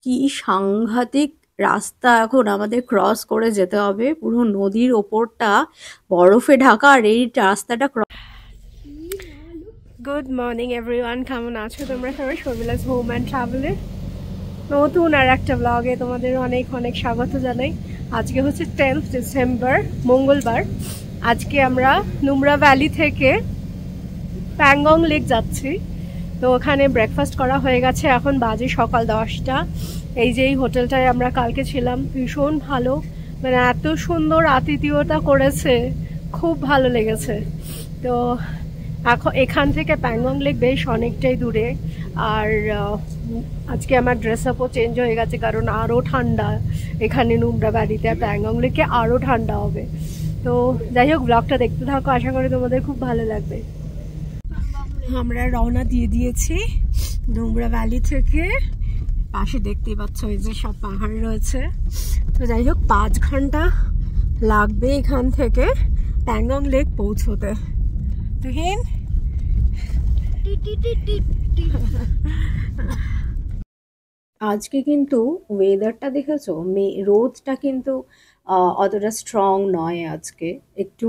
কি সাংঘাতিক রাস্তা এখন আমাদের ক্রস করে যেতে হবে, পুরো নদীর ওপরটা বরফে ঢাকা। আর এই রাস্তাটা গুড মর্নিং এভরিওয়ান, কেমন আছো তোমরা সবাই? শর্মিলাস হোম অ্যান্ড ট্রাভেলের নতুন আর একটা ব্লগে তোমাদের অনেক অনেক স্বাগত জানাই। আজকে হচ্ছে 10th ডিসেম্বর, মঙ্গলবার। আজকে আমরা নুমরা ভ্যালি থেকে প্যাংগং লেক যাচ্ছি। তো ওখানে ব্রেকফাস্ট করা হয়ে গেছে, এখন বাজে সকাল 10টা। এই যে এই হোটেলটায় আমরা কালকে ছিলাম, ভীষণ ভালো, মানে এত সুন্দর আতিথেয়তা করেছে, খুব ভালো লেগেছে। তো এখন এখান থেকে প্যাংগং লেক বেশ অনেকটাই দূরে। আর আজকে আমার ড্রেস আপও চেঞ্জ হয়ে গেছে, কারণ আরও ঠান্ডা এখানে নুমরা ভ্যালিতে, আর প্যাংগং লেকে আরও ঠান্ডা হবে। তো যাই হোক, ব্লগটা দেখতে থাকো, আশা করি তোমাদের খুব ভালো লাগবে। আমরা রওনা দিয়ে দিয়েছি নুমরা ভ্যালি থেকে। পাশে দেখতেই পাচ্ছ এই যে সব পাহাড় রয়েছে। তো যাই হোক, 5 ঘন্টা লাগবে এখান থেকে প্যাংগং লেক পৌঁছতে। তুহিন, আজকে কিন্তু ওয়েদারটা দেখেছো, রোদটা কিন্তু অতটা স্ট্রং নয় আজকে, একটু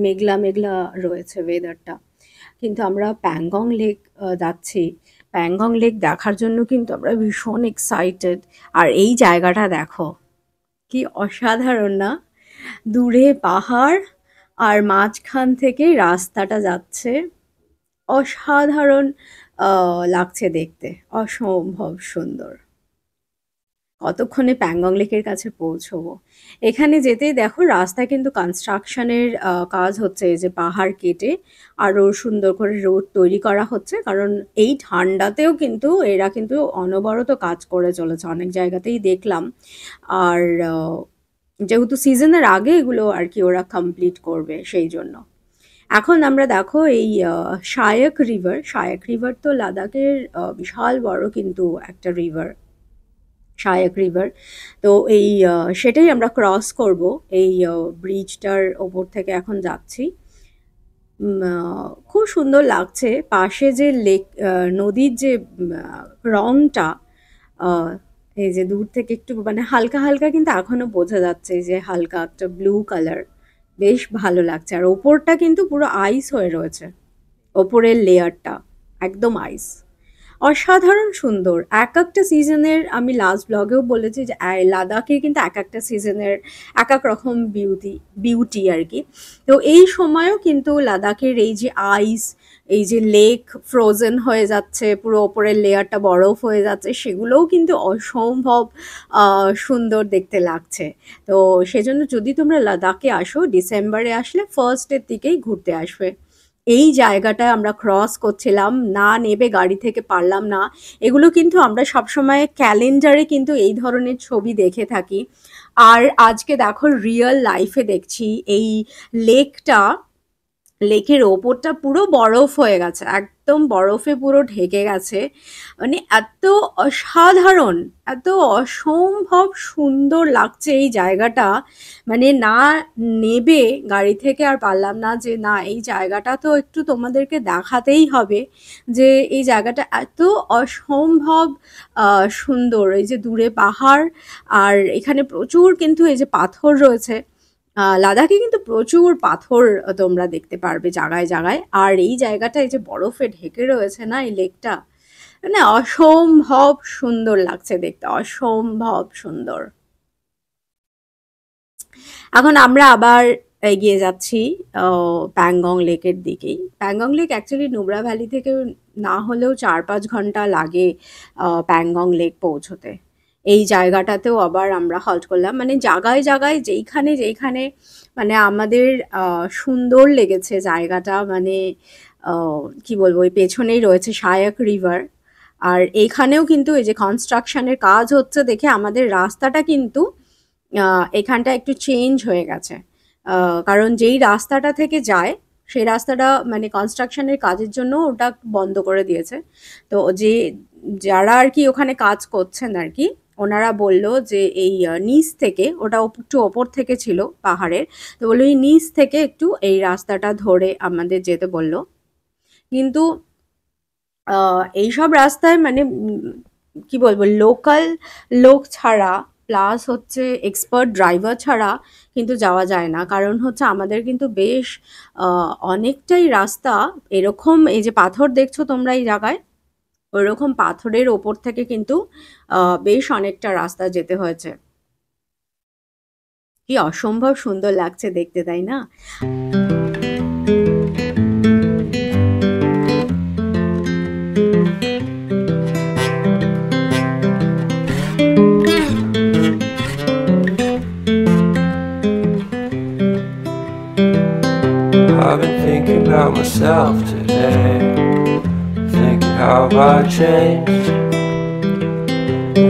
মেঘলা মেঘলা রয়েছে ওয়েদারটা। কিন্তু আমরা প্যাংগং লেক যাচ্ছি। প্যাংগং লেক দেখার জন্য কিন্তু আমরা ভীষণ এক্সাইটেড। আর এই জায়গাটা দেখো, কি অসাধারণ না? দূরে পাহাড় আর মাঝখান থেকে রাস্তাটা যাচ্ছে, অসাধারণ লাগছে দেখতে, অসম্ভব সুন্দর। কতক্ষণে প্যাংগং লেকের কাছে পৌঁছবো। এখানে যেতেই দেখো রাস্তায় কিন্তু কনস্ট্রাকশনের কাজ হচ্ছে, এই যে পাহাড় কেটে আরও সুন্দর করে রোড তৈরি করা হচ্ছে। কারণ এই ঠান্ডাতেও কিন্তু এরা কিন্তু অনবরত কাজ করে চলেছে, অনেক জায়গাতেই দেখলাম। আর যেহেতু সিজনের আগে এগুলো আর কি ওরা কমপ্লিট করবে, সেই জন্য। এখন আমরা দেখো এই শায়ক রিভার তো লাদাখের বিশাল বড় কিন্তু একটা রিভার, শায়ক রিভার। তো এই সেটাই আমরা ক্রস করব, এই ব্রিজটার ওপর থেকে এখন যাচ্ছি। খুব সুন্দর লাগছে। পাশে যে লেক, নদীর যে রংটা, আহ, এই যে দূর থেকে একটু মানে হালকা হালকা কিন্তু এখনো বোঝা যাচ্ছে যে হালকা একটা ব্লু কালার, বেশ ভালো লাগছে। আর ওপরটা কিন্তু পুরো আইস হয়ে রয়েছে, ওপরের লেয়ারটা একদম আইস। অসাধারণ সুন্দর। এক একটা সিজনের, আমি লাস্ট ব্লগেও বলেছি যে লাদাখের কিন্তু এক একটা সিজনের এক এক রকম বিউটি আর কি। তো এই সময়ও কিন্তু লাদাখের এই যে আইস, এই যে লেক ফ্রোজেন হয়ে যাচ্ছে, পুরো ওপরের লেয়ারটা বরফ হয়ে যাচ্ছে, সেগুলোও কিন্তু অসম্ভব সুন্দর দেখতে লাগছে। তো সেজন্য যদি তোমরা লাদাখে আসো, ডিসেম্বরে আসলে ফার্স্টের দিকেই ঘুরতে আসবে। এই জায়গাটায় আমরা ক্রস করছিলাম, না নেবে গাড়ি থেকে পারলাম না। এগুলো কিন্তু আমরা সবসময় ক্যালেন্ডারে কিন্তু এই ধরনের ছবি দেখে থাকি। আর আজকে দেখো রিয়েল লাইফে দেখছি এই লেকটা, লেকের ওপরটা পুরো বরফ হয়ে গেছে, একদম বরফে পুরো ঢেকে গেছে। মানে এত অসাধারণ, এত অসম্ভব সুন্দর লাগছে এই জায়গাটা। মানে না নেবে গাড়ি থেকে আর পারলাম না, যে না এই জায়গাটা তো একটু তোমাদেরকে দেখাতেই হবে, যে এই জায়গাটা এত অসম্ভব সুন্দর। এই যে দূরে পাহাড়, আর এখানে প্রচুর কিন্তু এই যে পাথর রয়েছে। লাদাখে কিন্তু প্রচুর পাথর তোমরা দেখতে পারবে জায়গায় জায়গায়। আর এই জায়গাটা এই যে বরফে ঢেকে রয়েছে না এই লেকটা, মানে অসম্ভব সুন্দর লাগছে দেখতে, অসম্ভব সুন্দর। এখন আমরা আবার এগিয়ে যাচ্ছি প্যাংগং লেকের দিকেই। Pangong lake actually Nubra valley থেকে না হলেও 4-5 ঘন্টা লাগে প্যাংগং লেক পৌঁছতে। এই জায়গাটাতেও আবার আমরা হল্ট করলাম, মানে জায়গায় জায়গায় যেইখানে যেইখানে মানে আমাদের সুন্দর লেগেছে জায়গাটা। মানে কি বলবো, ওই পেছনেই রয়েছে শায়ক রিভার। আর এইখানেও কিন্তু এই যে কনস্ট্রাকশনের কাজ হচ্ছে দেখে আমাদের রাস্তাটা কিন্তু এখানটা একটু চেঞ্জ হয়ে গেছে। কারণ যেই রাস্তাটা থেকে যায় সেই রাস্তাটা মানে কনস্ট্রাকশনের কাজের জন্য ওটা বন্ধ করে দিয়েছে। তো যে যারা আর কি ওখানে কাজ করছেন আর কি, ওনারা বলল যে এই নিচ থেকে, ওটা একটু ওপর থেকে ছিল পাহাড়ের, তো বললো এই নিচ থেকে একটু এই রাস্তাটা ধরে আমাদের যেতে বলল। কিন্তু এইসব রাস্তায় মানে কি বলবো, লোকাল লোক ছাড়া প্লাস হচ্ছে এক্সপার্ট ড্রাইভার ছাড়া কিন্তু যাওয়া যায় না। কারণ হচ্ছে আমাদের কিন্তু বেশ অনেকটাই রাস্তা এরকম, এই যে পাথর দেখছো তোমরা এই জায়গায়, ওইরকম পাথরের ওপর থেকে কিন্তু বেশ অনেকটা রাস্তা যেতে হয়েছে। কি অসম্ভব সুন্দর লাগছে দেখতে, তাই না? I've been thinking about myself today, thinking how I changed,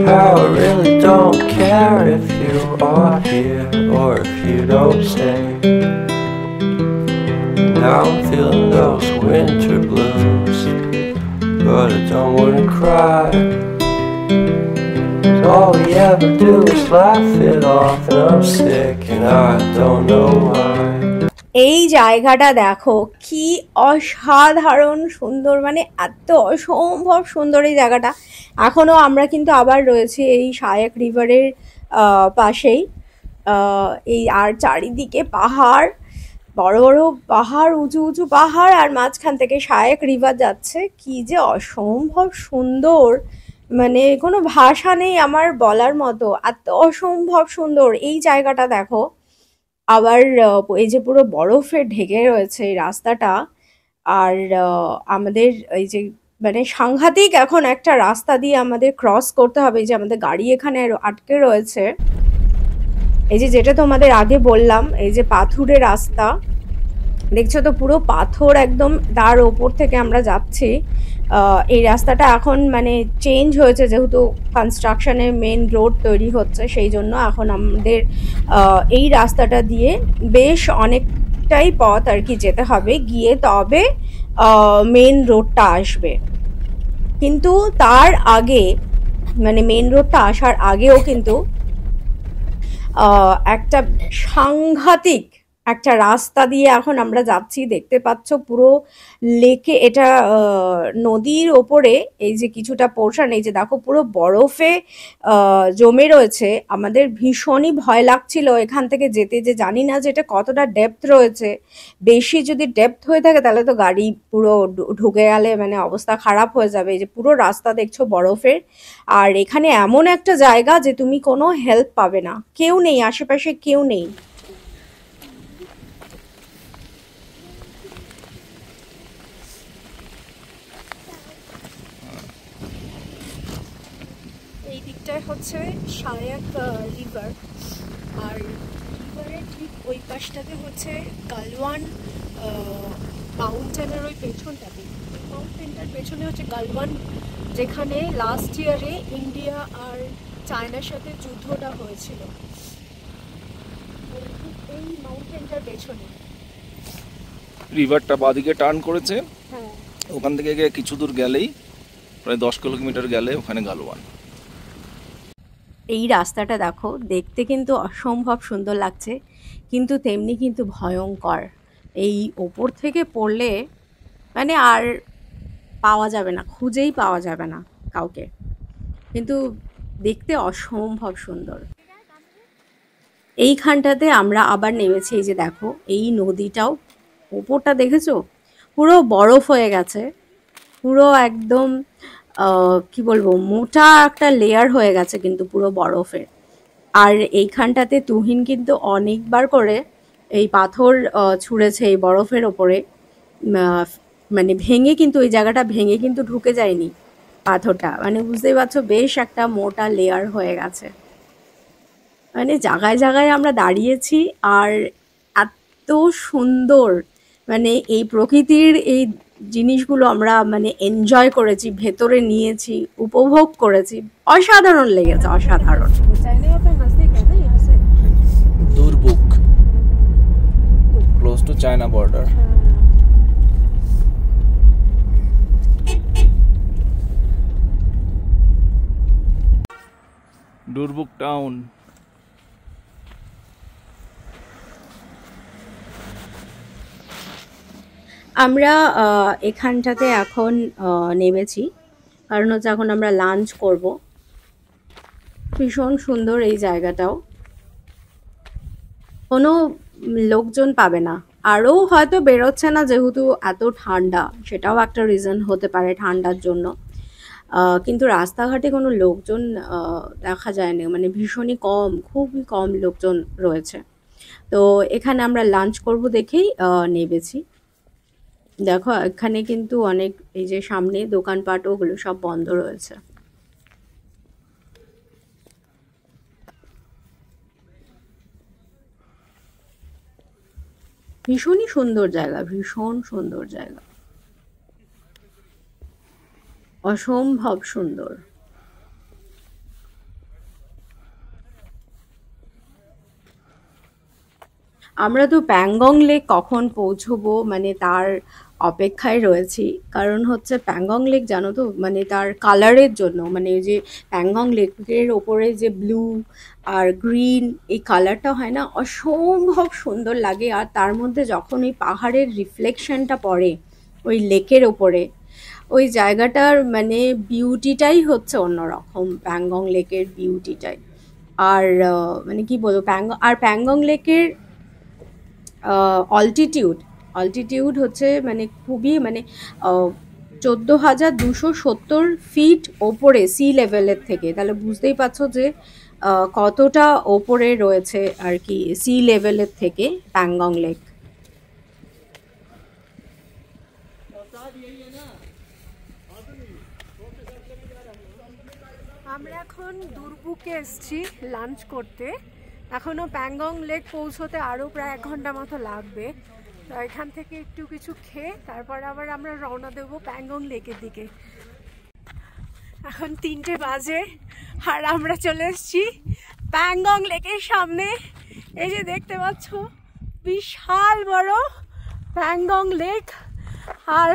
how I really don't care if you are here or if you don't stay. Now I'm feeling those winter blues, but I don't wanna cry. All we ever do is laugh it off, and I'm sick and I don't know why. এই জায়গাটা দেখো কি অসাধারণ সুন্দর, মানে এত অসম্ভব সুন্দর এই জায়গাটা। এখনো আমরা কিন্তু আবার রয়েছি এই সায়ক রিভারের পাশেই। এই আর চারিদিকে পাহাড়, বড় বড় পাহাড়, উঁচু উঁচু পাহাড়, আর মাঝখান থেকে সায়ক রিভার যাচ্ছে। কি যে অসম্ভব সুন্দর, মানে কোনো ভাষা নেই আমার বলার মতো, এত অসম্ভব সুন্দর এই জায়গাটা দেখো। আবার এই যে পুরো বরফে ঢেকে রয়েছে এই রাস্তাটা। আর আমাদের এই যে মানে সাংঘাতিক এখন একটা রাস্তা দিয়ে আমাদের ক্রস করতে হবে, এই যে আমাদের গাড়ি এখানে আটকে রয়েছে। এই যে যেটা তোমাদের আগে বললাম, এই যে পাথুরে রাস্তা দেখছো তো, পুরো পাথর একদম, তার ওপর থেকে আমরা যাচ্ছি। এই রাস্তাটা এখন মানে চেঞ্জ হয়েছে, যেহেতু কনস্ট্রাকশনের মেন রোড তৈরি হচ্ছে, সেই জন্য এখন আমাদের এই রাস্তাটা দিয়ে বেশ অনেকটাই পথ আর কি যেতে হবে, গিয়ে তবে মেন রোডটা আসবে। কিন্তু তার আগে, মানে মেন রোডটা আসার আগেও কিন্তু একটা সাংঘাতিক একটা রাস্তা দিয়ে এখন আমরা যাচ্ছি। দেখতে পাচ্ছ পুরো লেকে, এটা নদীর ওপরে এই যে কিছুটা পোর্শন, এই যে দেখো পুরো বরফে জমে রয়েছে। আমাদের ভীষণই ভয় লাগছিল এখান থেকে যেতে, যে জানি না যে এটা কতটা ডেপথ রয়েছে। বেশি যদি ডেপথ হয়ে থাকে তাহলে তো গাড়ি পুরো ঢুকে গেলে মানে অবস্থা খারাপ হয়ে যাবে। এই যে পুরো রাস্তা দেখছো বরফের, আর এখানে এমন একটা জায়গা যে তুমি কোনো হেল্প পাবে না, কেউ নেই আশেপাশে, কেউ নেই। এই দিকটায় হচ্ছে সায়ক রিভার, আর রিভারের ঠিক ওই পাশটাতে হচ্ছে গালওয়ান মাউন্টেনের ওই পেছনটাতে, মাউন্টেনটার পেছনে হচ্ছে গালওয়ান, যেখানে লাস্ট ইয়ারে ইন্ডিয়া আর চায়নার সাথে যুদ্ধটা হয়েছিল। এই মাউন্টেনটার পেছনে রিভারটা বাদিকে টার্ন করেছে, হ্যাঁ, ওখান থেকে গিয়ে কিছু দূর গেলেই, প্রায় 10 কিলোমিটার গেলে ওখানে গালওয়ান। এই রাস্তাটা দেখো, দেখতে কিন্তু অসম্ভব সুন্দর লাগছে, কিন্তু তেমনি কিন্তু ভয়ঙ্কর। এই ওপর থেকে পড়লে মানে আর পাওয়া যাবে না, খুঁজেই পাওয়া যাবে না কাউকে, কিন্তু দেখতে অসম্ভব সুন্দর। এইখানটাতে আমরা আবার নেমেছি, এই যে দেখো এই নদীটাও, ওপরটা দেখেছো পুরো বরফ হয়ে গেছে, পুরো একদম কি বলবো, মোটা একটা লেয়ার হয়ে গেছে কিন্তু পুরো বরফের। আর এইখানটাতে তুহিন কিন্তু অনেকবার করে এই পাথর ছুঁড়েছে এই বরফের ওপরে, মানে ভেঙে, কিন্তু ওই জায়গাটা ভেঙে কিন্তু ঢুকে যায়নি পাথরটা, মানে বুঝতেই পারছো বেশ একটা মোটা লেয়ার হয়ে গেছে। মানে জায়গায় জায়গায় আমরা দাঁড়িয়েছি, আর এত সুন্দর, মানে এই প্রকৃতির এই জিনিসগুলো আমরা মানে এনজয় করেছি, ভেতরে নিয়েছি, উপভোগ করেছি, অসাধারণ লেগেছে, অসাধারণ। Durbuk, close to China border. Durbuk town. আমরা এখানটাতে এখন নেমেছি, কারণ হচ্ছে এখন আমরা লাঞ্চ করব। ভীষণ সুন্দর এই জায়গাটাও, কোনো লোকজন পাবে না। আরও হয়তো বেরোচ্ছে না যেহেতু এত ঠান্ডা, সেটাও একটা রিজন হতে পারে ঠান্ডার জন্য। কিন্তু রাস্তাঘাটে কোনো লোকজন দেখা যায়নি, মানে ভীষণই কম, খুবই কম লোকজন রয়েছে। তো এখানে আমরা লাঞ্চ করব দেখেই নেমেছি। দেখো এখানে কিন্তু অনেক, এই যে সামনে দোকানপাট ওগুলো সব বন্ধ রয়েছে। ভীষণই সুন্দর জায়গা, ভীষণ সুন্দর জায়গা, অসম্ভব সুন্দর। আমরা তো প্যাংগং লেক কখন পৌঁছবো মানে তার অপেক্ষায় রয়েছি। কারণ হচ্ছে প্যাংগং লেক জানো তো, মানে তার কালারের জন্য, মানে ওই যে প্যাংগং লেকের ওপরে যে ব্লু আর গ্রিন এই কালারটা হয় না, অসম্ভব সুন্দর লাগে। আর তার মধ্যে যখন ওই পাহাড়ের রিফ্লেকশনটা পড়ে ওই লেকের ওপরে, ওই জায়গাটার মানে বিউটিটাই হচ্ছে অন্যরকম, প্যাংগং লেকের বিউটিটাই। আর মানে কি বলবো, প্যাংগং লেকের অল্টিটিউড হচ্ছে মানে খুবই মানে 14,270 ফিট ওপরে সি লেভেলের থেকে। তাহলে বুঝতেই পারছো যে কতটা ওপরে রয়েছে আর কি সি লেভেলের থেকে প্যাংগং লেক। আমরা এখন দুর্বুকে এসেছি লাঞ্চ করতে। এখনও প্যাংগং লেক পৌঁছতে আরও প্রায় 1 ঘন্টা মতো লাগবে। তো এখান থেকে একটু কিছু খেয়ে তারপর আবার আমরা রওনা দেবো প্যাংগং লেকের দিকে। এখন 3টে বাজে আর আমরা চলে এসেছি প্যাংগং লেকের সামনে। এই যে দেখতে পাচ্ছ বিশাল বড় প্যাংগং লেক, আর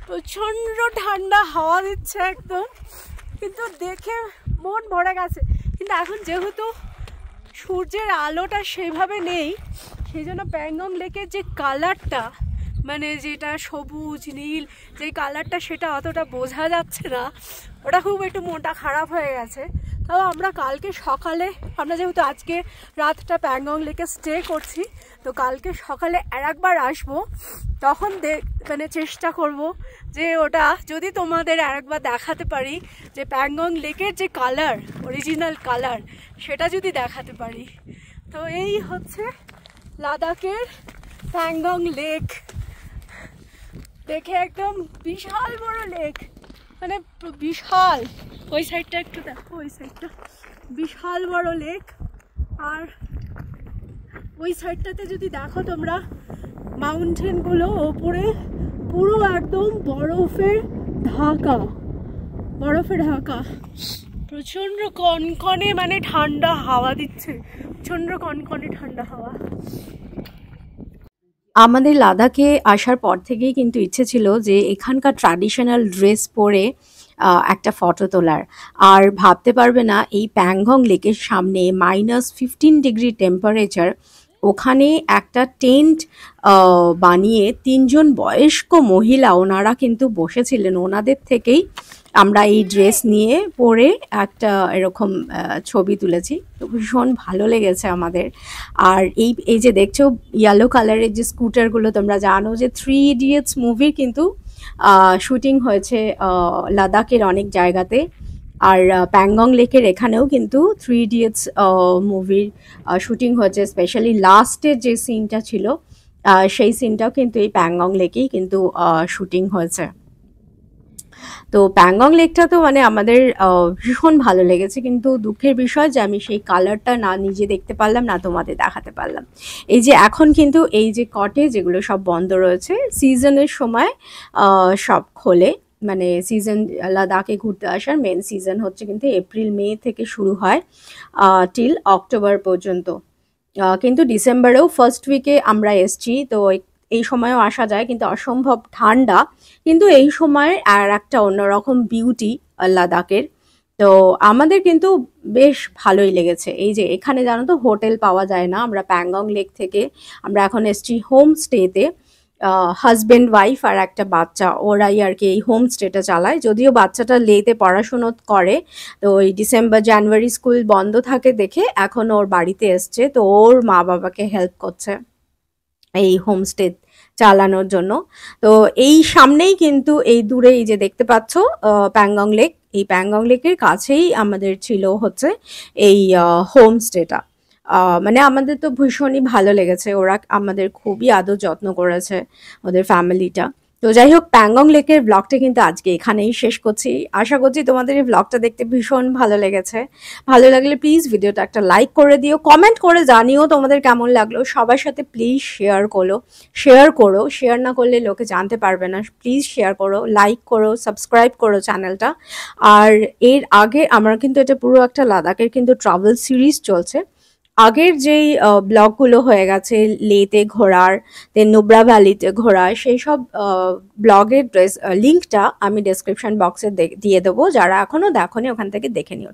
প্রচণ্ড ঠান্ডা হাওয়া দিচ্ছে একদম, কিন্তু দেখে মন ভরে গেছে। কিন্তু এখন যেহেতু সূর্যের আলোটা সেভাবে নেই, সেই জন্য প্যাংগং লেকের যে কালারটা, মানে যেটা সবুজ নীল যে কালারটা, সেটা অতটা বোঝা যাচ্ছে না। ওটা খুব একটু মনটা খারাপ হয়ে গেছে। তাও আমরা কালকে সকালে, আমরা যেহেতু আজকে রাতটা প্যাংগং লেকে স্টে করছি, তো কালকে সকালে আরেকবার আসবো, তখন মানে চেষ্টা করব যে ওটা যদি তোমাদের আরেকবার দেখাতে পারি, যে প্যাংগং লেকের যে কালার, অরিজিনাল কালার, সেটা যদি দেখাতে পারি। তো এই হচ্ছে লাদাখের প্যাংগং লেক। দেখে একদম বিশাল বড় লেক, মানে বিশাল। ওই সাইডটা একটু দেখো, ওই সাইডটা বিশাল বড় লেক। আর ওই সাইডটাতে যদি দেখো তোমরা, মাউন্টেনগুলো ওপরে পুরো একদম বরফে ঢাকা, প্রচণ্ড কনকনে মানে ঠান্ডা হাওয়া দিচ্ছে, প্রচণ্ড কনকনে ঠান্ডা হাওয়া। আমাদের লাদাখে আসার পর থেকেই কিন্তু ইচ্ছে ছিল যে এখানকার ট্র্যাডিশনাল ড্রেস পরে একটা ফটো তোলার। আর ভাবতে পারবে না, এই প্যাংগং লেকের সামনে -15 ডিগ্রি টেম্পারেচার, ওখানে একটা টেন্ট বানিয়ে 3জন বয়স্ক মহিলা ওনারা কিন্তু বসেছিলেন। ওনাদের থেকেই আমরা এই ড্রেস নিয়ে পরে একটা এরকম ছবি তুলেছি। তো ভীষণ ভালো লেগেছে আমাদের। আর এই যে দেখছো ইয়েলো কালারের যে স্কুটারগুলো, তোমরা জানো যে 3 ইডিয়টস মুভির কিন্তু শুটিং হয়েছে লাদাখের অনেক জায়গাতে। আর প্যাংগং লেকের এখানেও কিন্তু 3 ইডিয়টস মুভির শুটিং হয়েছে। স্পেশালি লাস্টের যে সিনটা ছিল, সেই সিনটাও কিন্তু এই প্যাংগং লেকেই কিন্তু শুটিং হয়েছে। তো প্যাংগং লেকটা তো মানে আমাদের ভীষণ ভালো লেগেছে, কিন্তু দুঃখের বিষয় যে আমি সেই কালারটা না নিজে দেখতে পারলাম, না তোমাদের দেখাতে পারলাম। এই যে এখন কিন্তু এই যে কটেজ এগুলো সব বন্ধ রয়েছে, সিজনের সময় সব খোলে। মানে সিজন, লাদাখে ঘুরতে আসার মেন সিজন হচ্ছে কিন্তু এপ্রিল মে থেকে শুরু হয় টিল অক্টোবর পর্যন্ত। কিন্তু ডিসেম্বরেও ফার্স্ট উইকে আমরা এসছি, তো এই সময়ও আসা যায়, কিন্তু অসম্ভব ঠান্ডা। কিন্তু এই সময় আর একটা অন্যরকম বিউটি লাদাখের। তো আমাদের কিন্তু বেশ ভালোই লেগেছে। এই যে এখানে জানো তো হোটেল পাওয়া যায় না, আমরা প্যাংগং লেক থেকে আমরা এখন এসছি হোম স্টেতে। হাজবেন্ড ওয়াইফ আর একটা বাচ্চা, ওরাই আর কি এই হোমস্টেটা চালায়। যদিও বাচ্চাটা লেতে পড়াশুনো করে, তো ওই ডিসেম্বর জানুয়ারি স্কুল বন্ধ থাকে দেখে এখন ওর বাড়িতে এসছে, তো ওর মা বাবাকে হেল্প করছে এই হোমস্টে চালানোর জন্য। তো এই সামনেই কিন্তু এই দূরে এই যে দেখতে পাচ্ছ প্যাংগং লেক, এই প্যাংগং লেকের কাছেই আমাদের ছিল হচ্ছে এই হোমস্টেটা। মানে আমাদের তো ভীষণই ভালো লেগেছে, ওরা আমাদের খুবই আদর যত্ন করেছে ওদের ফ্যামিলিটা। তো যাই হোক, প্যাংগং লেকের ব্লগটা কিন্তু আজকে এখানেই শেষ করছি। আশা করছি তোমাদের এই ব্লগটা দেখতে ভীষণ ভালো লেগেছে। ভালো লাগলে প্লিজ ভিডিওটা একটা লাইক করে দিও, কমেন্ট করে জানিও তোমাদের কেমন লাগলো। সবার সাথে প্লিজ শেয়ার করো, শেয়ার না করলে লোকে জানতে পারবে না। প্লিজ শেয়ার করো, লাইক করো, সাবস্ক্রাইব করো চ্যানেলটা। আর এর আগে আমরা কিন্তু এটা পুরো একটা লাদাখের কিন্তু ট্রাভেল সিরিজ চলছে। আগের যেই ব্লগগুলো হয়ে গেছে লেতে ঘোরার, দেন নুব্রা ভ্যালিতে ঘোরার, সেই সব ব্লগের লিঙ্কটা আমি ডেসক্রিপশন বক্সে দিয়ে দেবো। যারা এখনও দেখোনি ওখান থেকে দেখে নিও।